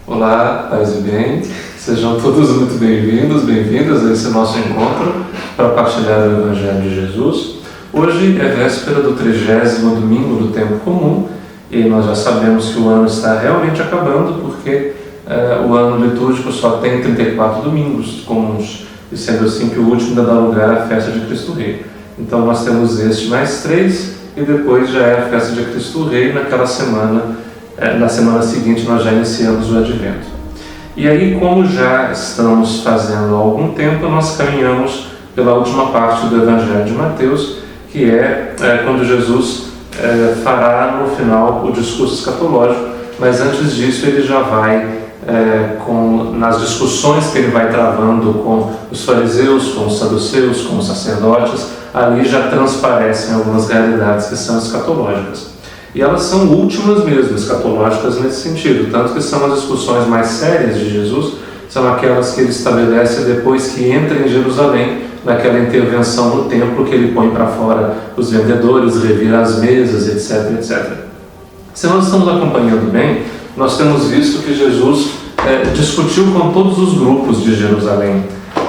Olá, paz e bem, sejam todos muito bem-vindos, bem-vindas a esse nosso encontro para partilhar o Evangelho de Jesus. Hoje é véspera do 30º domingo do tempo comum e nós já sabemos que o ano está realmente acabando porque o ano litúrgico só tem 34 domingos comuns e sendo assim que o último ainda dá lugar à festa de Cristo Rei. Então nós temos este mais 3 e depois já é a festa de Cristo Rei naquela semana. Na semana seguinte nós já iniciamos o Advento. E aí, como já estamos fazendo há algum tempo, nós caminhamos pela última parte do Evangelho de Mateus, que é quando Jesus fará no final o discurso escatológico, mas antes disso ele já vai, nas discussões que ele vai travando com os fariseus, com os saduceus, com os sacerdotes, ali já transparecem algumas realidades que são escatológicas. E elas são últimas mesmo, escatológicas nesse sentido, tanto que são as discussões mais sérias de Jesus, são aquelas que ele estabelece depois que entra em Jerusalém, naquela intervenção no templo que ele põe para fora os vendedores, revira as mesas, etc, etc. Se nós estamos acompanhando bem, nós temos visto que Jesus discutiu com todos os grupos de Jerusalém.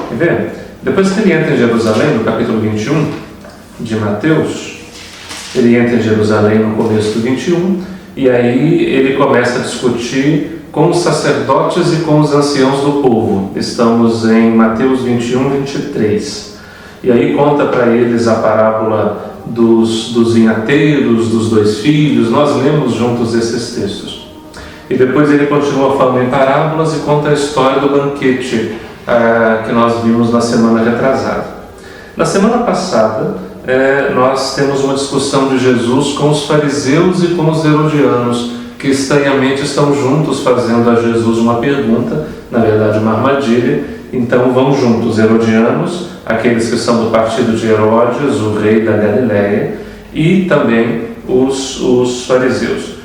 Quer ver? Depois que ele entra em Jerusalém, no capítulo 21 de Mateus, ele entra em Jerusalém no começo do 21, e aí ele começa a discutir com os sacerdotes e com os anciãos do povo. Estamos em Mateus 21, 23. E aí conta para eles a parábola dos vinhateiros, dos 2 filhos. Nós lemos juntos esses textos. E depois ele continua falando em parábolas e conta a história do banquete que nós vimos na semana retrasada. Na semana passada, nós temos uma discussão de Jesus com os fariseus e com os herodianos, que estranhamente estão juntos fazendo a Jesus uma pergunta, na verdade uma armadilha. Então vão juntos os herodianos, aqueles que são do partido de Herodes, o rei da Galileia, e também os fariseus.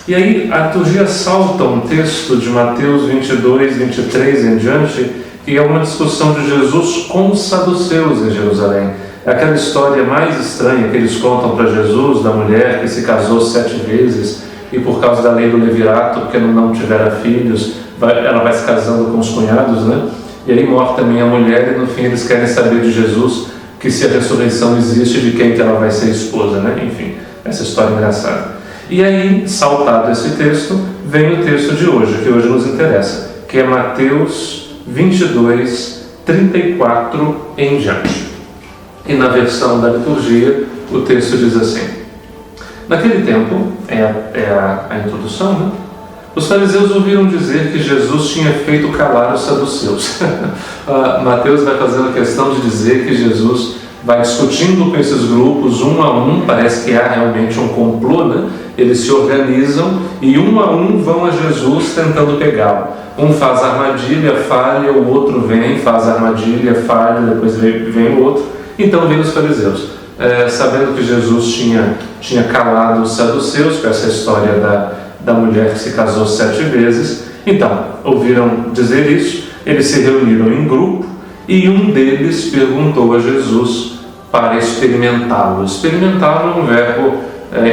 E aí a liturgia salta um texto de Mateus 22, 23 em diante, que é uma discussão de Jesus com os saduceus em Jerusalém. É aquela história mais estranha que eles contam para Jesus, da mulher que se casou 7 vezes e por causa da lei do levirato, porque não tivera filhos, ela vai se casando com os cunhados, né? E aí morre também a mulher e no fim eles querem saber de Jesus que se a ressurreição existe, de quem que ela vai ser esposa, né? Enfim, essa história engraçada. E aí, saltado esse texto, vem o texto de hoje, que hoje nos interessa, que é Mateus 22, 34 em diante. E na versão da liturgia, o texto diz assim: naquele tempo, a introdução, né? Os fariseus ouviram dizer que Jesus tinha feito calar os saduceus. Mateus vai fazendo questão de dizer que Jesus vai discutindo com esses grupos, um a um, parece que há realmente um complô, né? Eles se organizam e um a um vão a Jesus tentando pegá-lo. Um faz a armadilha, falha, o outro vem, faz a armadilha, falha, depois vem o outro. Então vem os fariseus, sabendo que Jesus tinha calado os saduceus, com essa história da mulher que se casou 7 vezes. Então, ouviram dizer isso, eles se reuniram em grupo e um deles perguntou a Jesus para experimentá-lo. Experimentá-lo é um verbo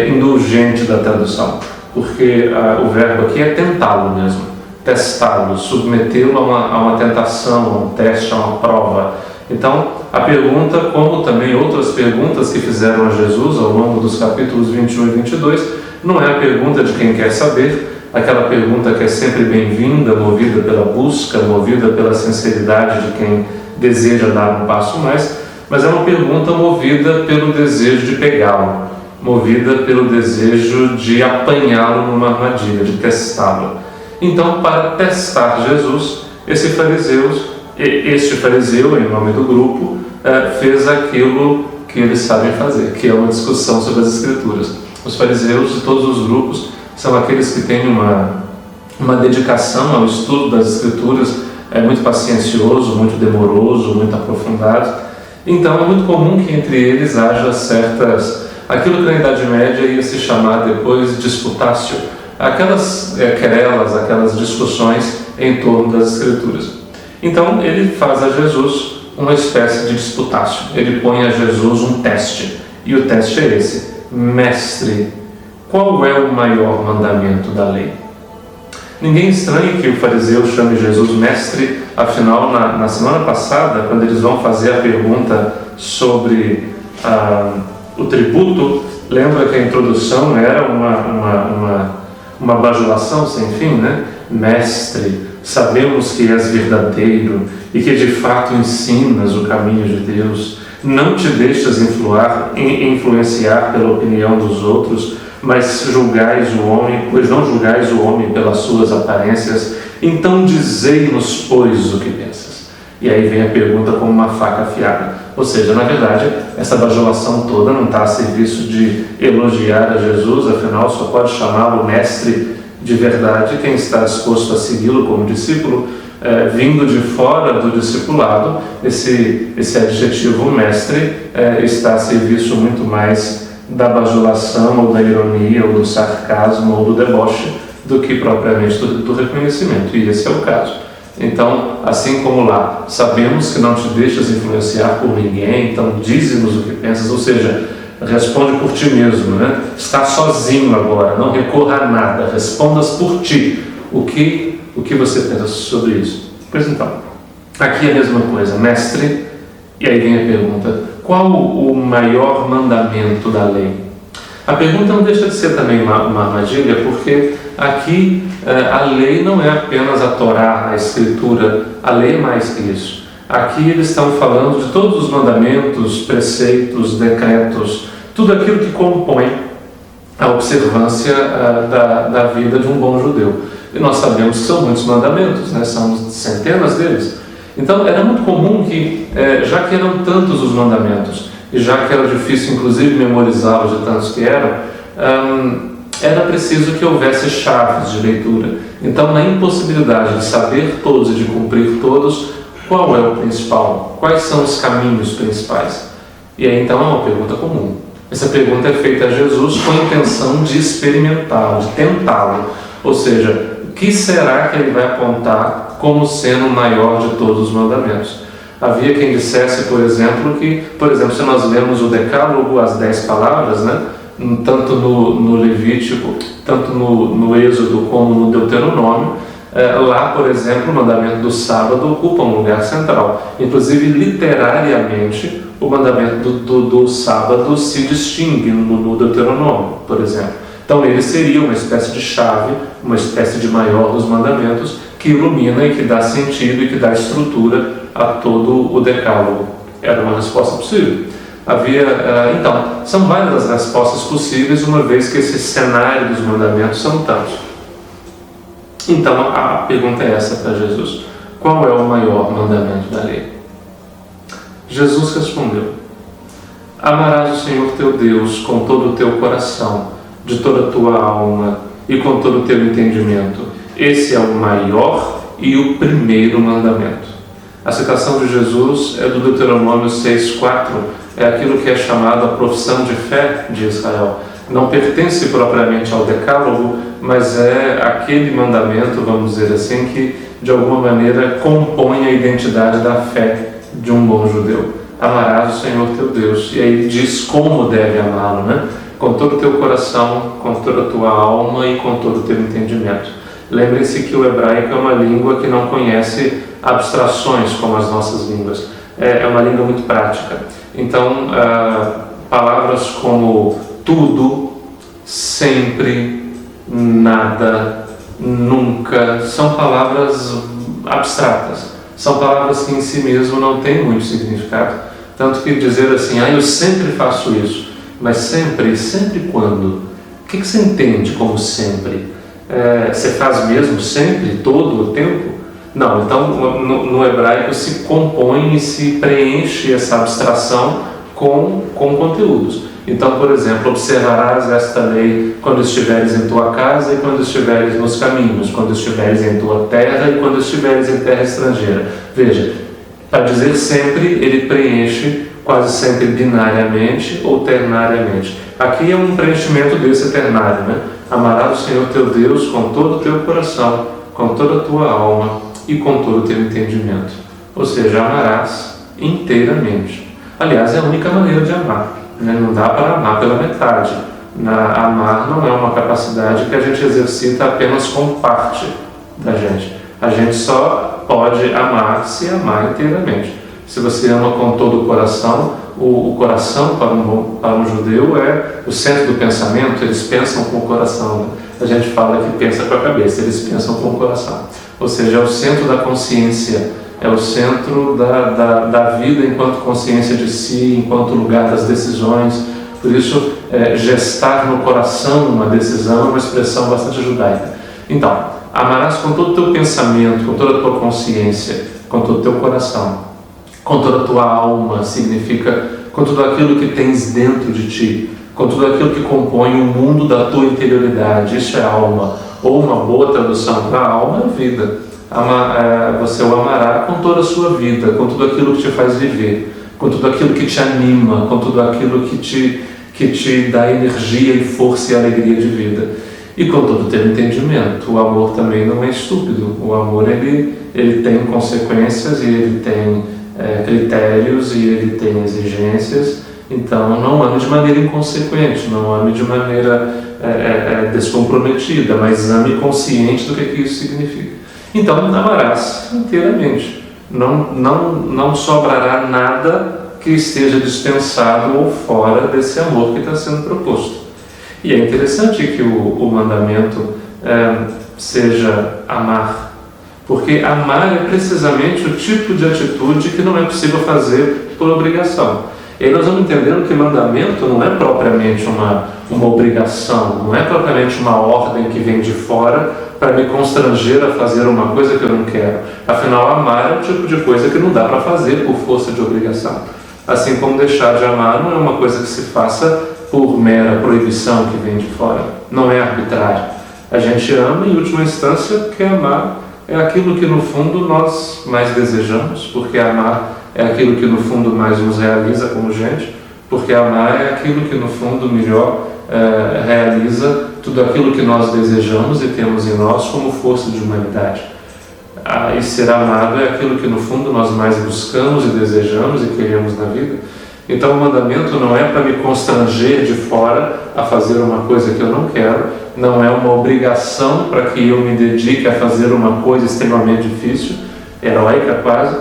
indulgente da tradução, porque o verbo aqui é tentá-lo mesmo, testá-lo, submetê-lo a uma tentação, a um teste, a uma prova. Então, a pergunta, como também outras perguntas que fizeram a Jesus ao longo dos capítulos 21 e 22, não é a pergunta de quem quer saber, aquela pergunta que é sempre bem-vinda, movida pela busca, movida pela sinceridade de quem deseja dar um passo mais, mas é uma pergunta movida pelo desejo de pegá-lo, movida pelo desejo de apanhá-lo numa armadilha, de testá-lo. Então, para testar Jesus, este fariseu, em nome do grupo, fez aquilo que eles sabem fazer, que é uma discussão sobre as Escrituras. Os fariseus de todos os grupos são aqueles que têm uma dedicação ao estudo das Escrituras, muito paciencioso, muito demoroso, muito aprofundado. Então é muito comum que entre eles haja aquilo que na Idade Média ia se chamar depois disputácio, aquelas querelas, aquelas discussões em torno das Escrituras. Então ele faz a Jesus uma espécie de disputácio, ele põe a Jesus um teste, e o teste é esse: mestre, qual é o maior mandamento da lei? Ninguém estranha que o fariseu chame Jesus mestre, afinal, na semana passada, quando eles vão fazer a pergunta sobre o tributo, lembra que a introdução era uma bajulação sem fim, né? Mestre, sabemos que és verdadeiro e que de fato ensinas o caminho de Deus. Não te deixas influenciar pela opinião dos outros, mas julgais o homem, pois não julgais o homem pelas suas aparências. Então dizei-nos, pois, o que pensas. E aí vem a pergunta como uma faca afiada. Ou seja, na verdade, essa bajulação toda não está a serviço de elogiar a Jesus, afinal só pode chamá-lo mestre de verdade quem está disposto a segui-lo como discípulo. Vindo de fora do discipulado, esse adjetivo mestre está a serviço muito mais da bajulação, ou da ironia, ou do sarcasmo, ou do deboche, do que propriamente do reconhecimento, e esse é o caso. Então, assim como lá, sabemos que não te deixas influenciar por ninguém, então dize-nos o que pensas, ou seja, responde por ti mesmo, né? Está sozinho agora, não recorra a nada, respondas por ti. O que você pensa sobre isso? Pois então, aqui é a mesma coisa, mestre, e aí vem a pergunta, qual o maior mandamento da lei? A pergunta não deixa de ser também uma armadilha, porque aqui a lei não é apenas a Torá, a Escritura, a lei é mais que isso. Aqui eles estão falando de todos os mandamentos, preceitos, decretos, tudo aquilo que compõe a observância da vida de um bom judeu. E nós sabemos que são muitos mandamentos, né? São centenas deles. Então era muito comum que, já que eram tantos os mandamentos, e já que era difícil inclusive memorizá-los de tantos que eram, era preciso que houvesse chaves de leitura. Então, na impossibilidade de saber todos e de cumprir todos, qual é o principal? Quais são os caminhos principais? E aí então é uma pergunta comum. Essa pergunta é feita a Jesus com a intenção de experimentá-lo, de tentá-lo. Ou seja, o que será que ele vai apontar como sendo o maior de todos os mandamentos? Havia quem dissesse, por exemplo, se nós lemos o Decálogo, as 10 palavras, né? Tanto no Levítico, tanto no Êxodo como no Deuteronômio, lá, por exemplo, o mandamento do sábado ocupa um lugar central. Inclusive, literariamente, o mandamento do sábado se distingue no Deuteronômio, por exemplo. Então, ele seria uma espécie de chave, uma espécie de maior dos mandamentos, que ilumina e que dá sentido e que dá estrutura a todo o Decálogo. Era uma resposta possível. Então, são várias as respostas possíveis, uma vez que esse cenário dos mandamentos são tantos. Então, a pergunta é essa para Jesus: qual é o maior mandamento da lei? Jesus respondeu: amarás o Senhor teu Deus com todo o teu coração, de toda a tua alma e com todo o teu entendimento. Esse é o maior e o primeiro mandamento. A citação de Jesus é do Deuteronômio 6,4, é aquilo que é chamado a profissão de fé de Israel. Não pertence propriamente ao Decálogo, mas é aquele mandamento, vamos dizer assim, que de alguma maneira compõe a identidade da fé de um bom judeu. Amarás o Senhor teu Deus. E aí diz como deve amá-lo, né? Com todo o teu coração, com toda a tua alma e com todo o teu entendimento. Lembrem-se que o hebraico é uma língua que não conhece abstrações como as nossas línguas. É uma língua muito prática. Então, palavras como tudo, sempre, nada, nunca, são palavras abstratas. São palavras que em si mesmo não têm muito significado. Tanto que dizer assim, eu sempre faço isso. Mas sempre quando? O que você entende como sempre? Você faz mesmo sempre, todo o tempo? Não, então no hebraico se compõe e se preenche essa abstração com conteúdos. Então, por exemplo, observarás esta lei quando estiveres em tua casa e quando estiveres nos caminhos, quando estiveres em tua terra e quando estiveres em terra estrangeira. Veja, para dizer sempre, ele preenche quase sempre binariamente ou ternariamente. Aqui é um preenchimento desse ternário, né? Amarás o Senhor teu Deus com todo o teu coração, com toda a tua alma e com todo o teu entendimento. Ou seja, amarás inteiramente. Aliás, é a única maneira de amar, né? Não dá para amar pela metade. Amar não é uma capacidade que a gente exercita apenas com parte da gente. A gente só pode amar se amar inteiramente. Se você ama com todo o coração, o coração para um judeu é o centro do pensamento. Eles pensam com o coração, né? A gente fala que pensa com a cabeça, eles pensam com o coração. Ou seja, é o centro da consciência, é o centro da vida enquanto consciência de si, enquanto lugar das decisões. Por isso, gestar no coração uma decisão é uma expressão bastante judaica. Então, amarás com todo o teu pensamento, com toda a tua consciência, com todo o teu coração, com toda a tua alma, significa com tudo aquilo que tens dentro de ti, com tudo aquilo que compõe o mundo da tua interioridade. Isso é alma. Ou uma boa tradução para alma é vida. Você o amará com toda a sua vida, com tudo aquilo que te faz viver, com tudo aquilo que te anima, com tudo aquilo que te dá energia e força e alegria de vida. E com todo o teu entendimento. O amor também não é estúpido. O amor ele tem consequências e ele tem critérios e ele tem exigências. Então não ame de maneira inconsequente, não ame de maneira descomprometida, mas ame consciente do que isso significa. Então amarás inteiramente. Não sobrará nada que esteja dispensado ou fora desse amor que está sendo proposto. E é interessante que o mandamento seja amar, porque amar é precisamente o tipo de atitude que não é possível fazer por obrigação. E aí nós vamos entendendo que mandamento não é propriamente uma obrigação, não é propriamente uma ordem que vem de fora para me constranger a fazer uma coisa que eu não quero. Afinal, amar é o tipo de coisa que não dá para fazer por força de obrigação. Assim como deixar de amar não é uma coisa que se faça por mera proibição que vem de fora. Não é arbitrário. A gente ama, em última instância, porque amar é aquilo que no fundo nós mais desejamos, porque amar é aquilo que no fundo mais nos realiza como gente, porque amar é aquilo que no fundo melhor realiza tudo aquilo que nós desejamos e temos em nós como força de humanidade. E ser amado é aquilo que no fundo nós mais buscamos e desejamos e queremos na vida. Então o mandamento não é para me constranger de fora a fazer uma coisa que eu não quero, não é uma obrigação para que eu me dedique a fazer uma coisa extremamente difícil, heróica quase,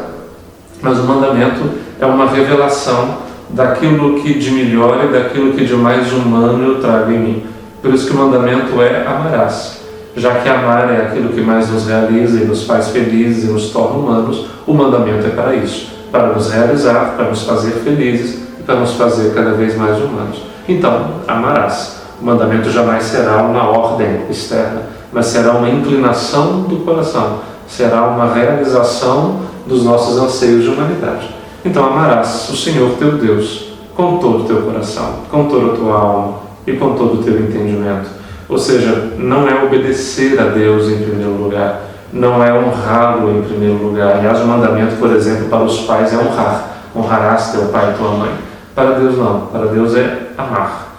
mas o mandamento é uma revelação daquilo que de melhor e daquilo que de mais humano eu trago em mim. Por isso que o mandamento é amarás. Já que amar é aquilo que mais nos realiza e nos faz felizes e nos torna humanos, o mandamento é para isso, para nos realizar, para nos fazer felizes e para nos fazer cada vez mais humanos. Então, amarás. O mandamento jamais será uma ordem externa, mas será uma inclinação do coração, será uma realização dos nossos anseios de humanidade. Então amarás o Senhor teu Deus com todo o teu coração, com toda a tua alma e com todo o teu entendimento. Ou seja, não é obedecer a Deus em primeiro lugar, não é honrá-lo em primeiro lugar. Aliás, o mandamento, por exemplo, para os pais é honrar. Honrarás teu pai e tua mãe. Para Deus não, para Deus é amar.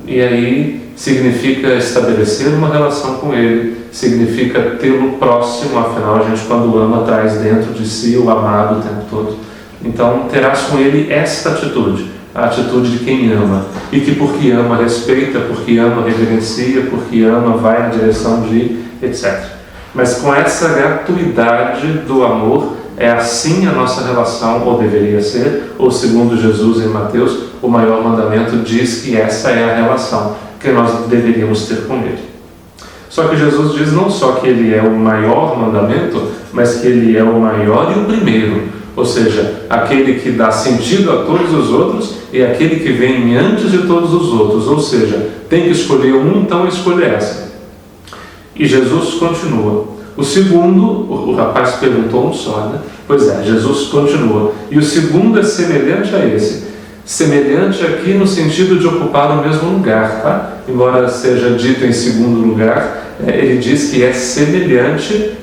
E aí significa estabelecer uma relação com Ele, significa tê-lo próximo, afinal a gente quando ama traz dentro de si o amado o tempo todo. Então terás com Ele esta atitude, a atitude de quem ama, e que porque ama respeita, porque ama reverencia, porque ama vai na direção de etc. Mas com essa gratuidade do amor, é assim a nossa relação, ou deveria ser, ou segundo Jesus em Mateus, o maior mandamento diz que essa é a relação que nós deveríamos ter com Ele. Só que Jesus diz não só que Ele é o maior mandamento, mas que Ele é o maior e o primeiro. Ou seja, aquele que dá sentido a todos os outros e aquele que vem antes de todos os outros. Ou seja, tem que escolher um, então escolha essa. E Jesus continua. O segundo, o rapaz perguntou um só, né? Pois é, Jesus continua. E o segundo é semelhante a esse. Semelhante aqui no sentido de ocupar o mesmo lugar, tá? Embora seja dito em segundo lugar, ele diz que é semelhante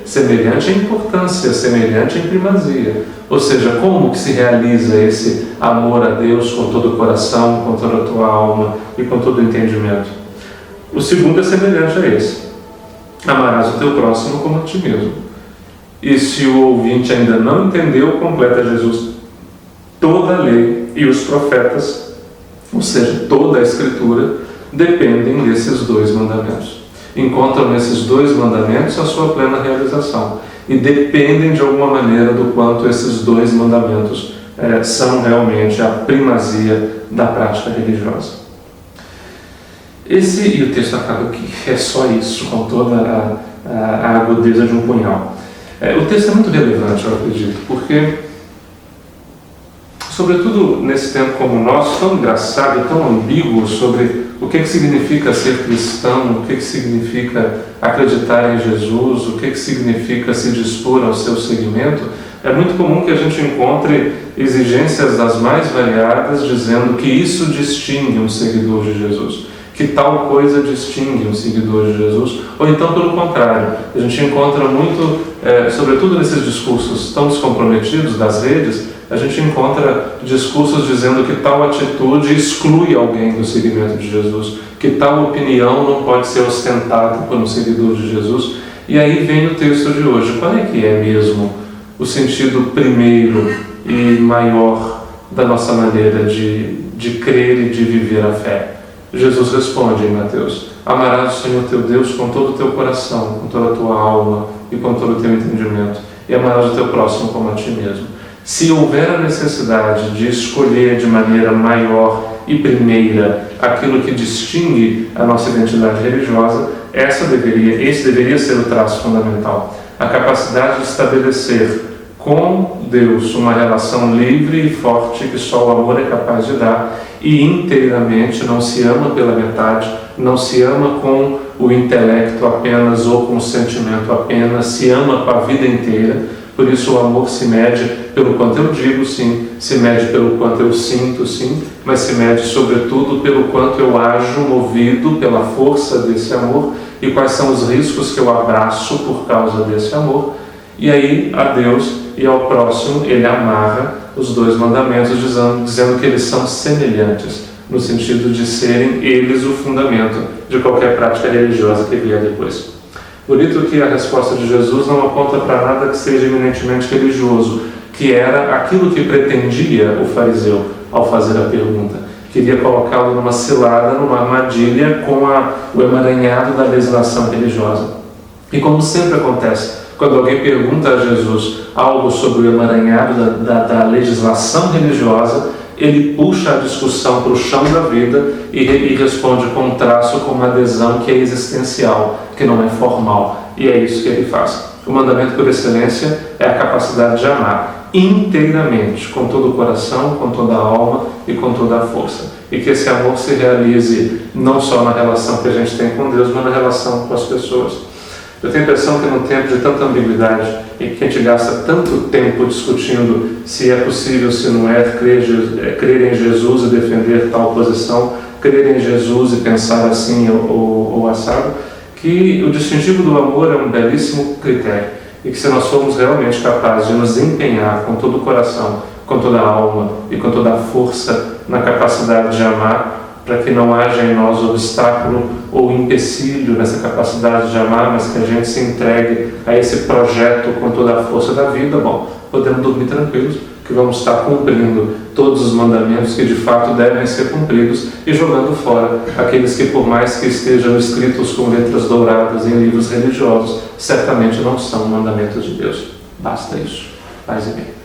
em importância, semelhante em primazia. Ou seja, como que se realiza esse amor a Deus com todo o coração, com toda a tua alma e com todo o entendimento? O segundo é semelhante a esse. Amarás o teu próximo como a ti mesmo. E se o ouvinte ainda não entendeu, completa Jesus: toda a lei e os profetas, ou seja, toda a Escritura, dependem desses dois mandamentos. encontram nesses dois mandamentos a sua plena realização e dependem de alguma maneira do quanto esses dois mandamentos são realmente a primazia da prática religiosa. E o texto acaba aqui, é só isso, com toda a agudeza de um punhal. O texto é muito relevante, eu acredito, porque, sobretudo nesse tempo como o nosso, tão engraçado e tão ambíguo sobre o que significa ser cristão, o que significa acreditar em Jesus, o que significa se dispor ao seu seguimento, é muito comum que a gente encontre exigências das mais variadas dizendo que isso distingue um seguidor de Jesus, que tal coisa distingue um seguidor de Jesus, ou então pelo contrário, a gente encontra muito, sobretudo nesses discursos tão descomprometidos das redes, a gente encontra discursos dizendo que tal atitude exclui alguém do seguimento de Jesus, que tal opinião não pode ser ostentada por um seguidor de Jesus. E aí vem o texto de hoje. Qual é que é mesmo o sentido primeiro e maior da nossa maneira de crer e de viver a fé? Jesus responde em Mateus: amarás o Senhor teu Deus com todo o teu coração, com toda a tua alma e com todo o teu entendimento, e amarás o teu próximo como a ti mesmo. Se houver a necessidade de escolher de maneira maior e primeira aquilo que distingue a nossa identidade religiosa, esse deveria ser o traço fundamental. A capacidade de estabelecer com Deus uma relação livre e forte que só o amor é capaz de dar, e inteiramente, não se ama pela metade, não se ama com o intelecto apenas ou com o sentimento apenas, se ama com a vida inteira. Por isso o amor se mede pelo quanto eu digo sim, se mede pelo quanto eu sinto sim, mas se mede sobretudo pelo quanto eu ajo movido pela força desse amor e quais são os riscos que eu abraço por causa desse amor. E aí a Deus e ao próximo ele amarra os dois mandamentos dizendo que eles são semelhantes, no sentido de serem eles o fundamento de qualquer prática religiosa que vier depois. Bonito que a resposta de Jesus não aponta para nada que seja eminentemente religioso, que era aquilo que pretendia o fariseu ao fazer a pergunta. Queria colocá-lo numa cilada, numa armadilha com o emaranhado da legislação religiosa. E como sempre acontece, quando alguém pergunta a Jesus algo sobre o emaranhado da legislação religiosa, ele puxa a discussão para o chão da vida e responde com um traço, com uma adesão que é existencial, que não é formal. E é isso que ele faz. O mandamento por excelência é a capacidade de amar inteiramente, com todo o coração, com toda a alma e com toda a força. E que esse amor se realize não só na relação que a gente tem com Deus, mas na relação com as pessoas. Eu tenho a impressão que num tempo de tanta ambiguidade, em que a gente gasta tanto tempo discutindo se é possível, se não é, crer em Jesus e defender tal posição, crer em Jesus e pensar assim ou assado, que o distintivo do amor é um belíssimo critério, e que se nós formos realmente capazes de nos empenhar com todo o coração, com toda a alma e com toda a força na capacidade de amar, para que não haja em nós obstáculo ou empecilho nessa capacidade de amar, mas que a gente se entregue a esse projeto com toda a força da vida, bom, podemos dormir tranquilos, que vamos estar cumprindo todos os mandamentos que de fato devem ser cumpridos e jogando fora aqueles que, por mais que estejam escritos com letras douradas em livros religiosos, certamente não são mandamentos de Deus. Basta isso. Paz e bem.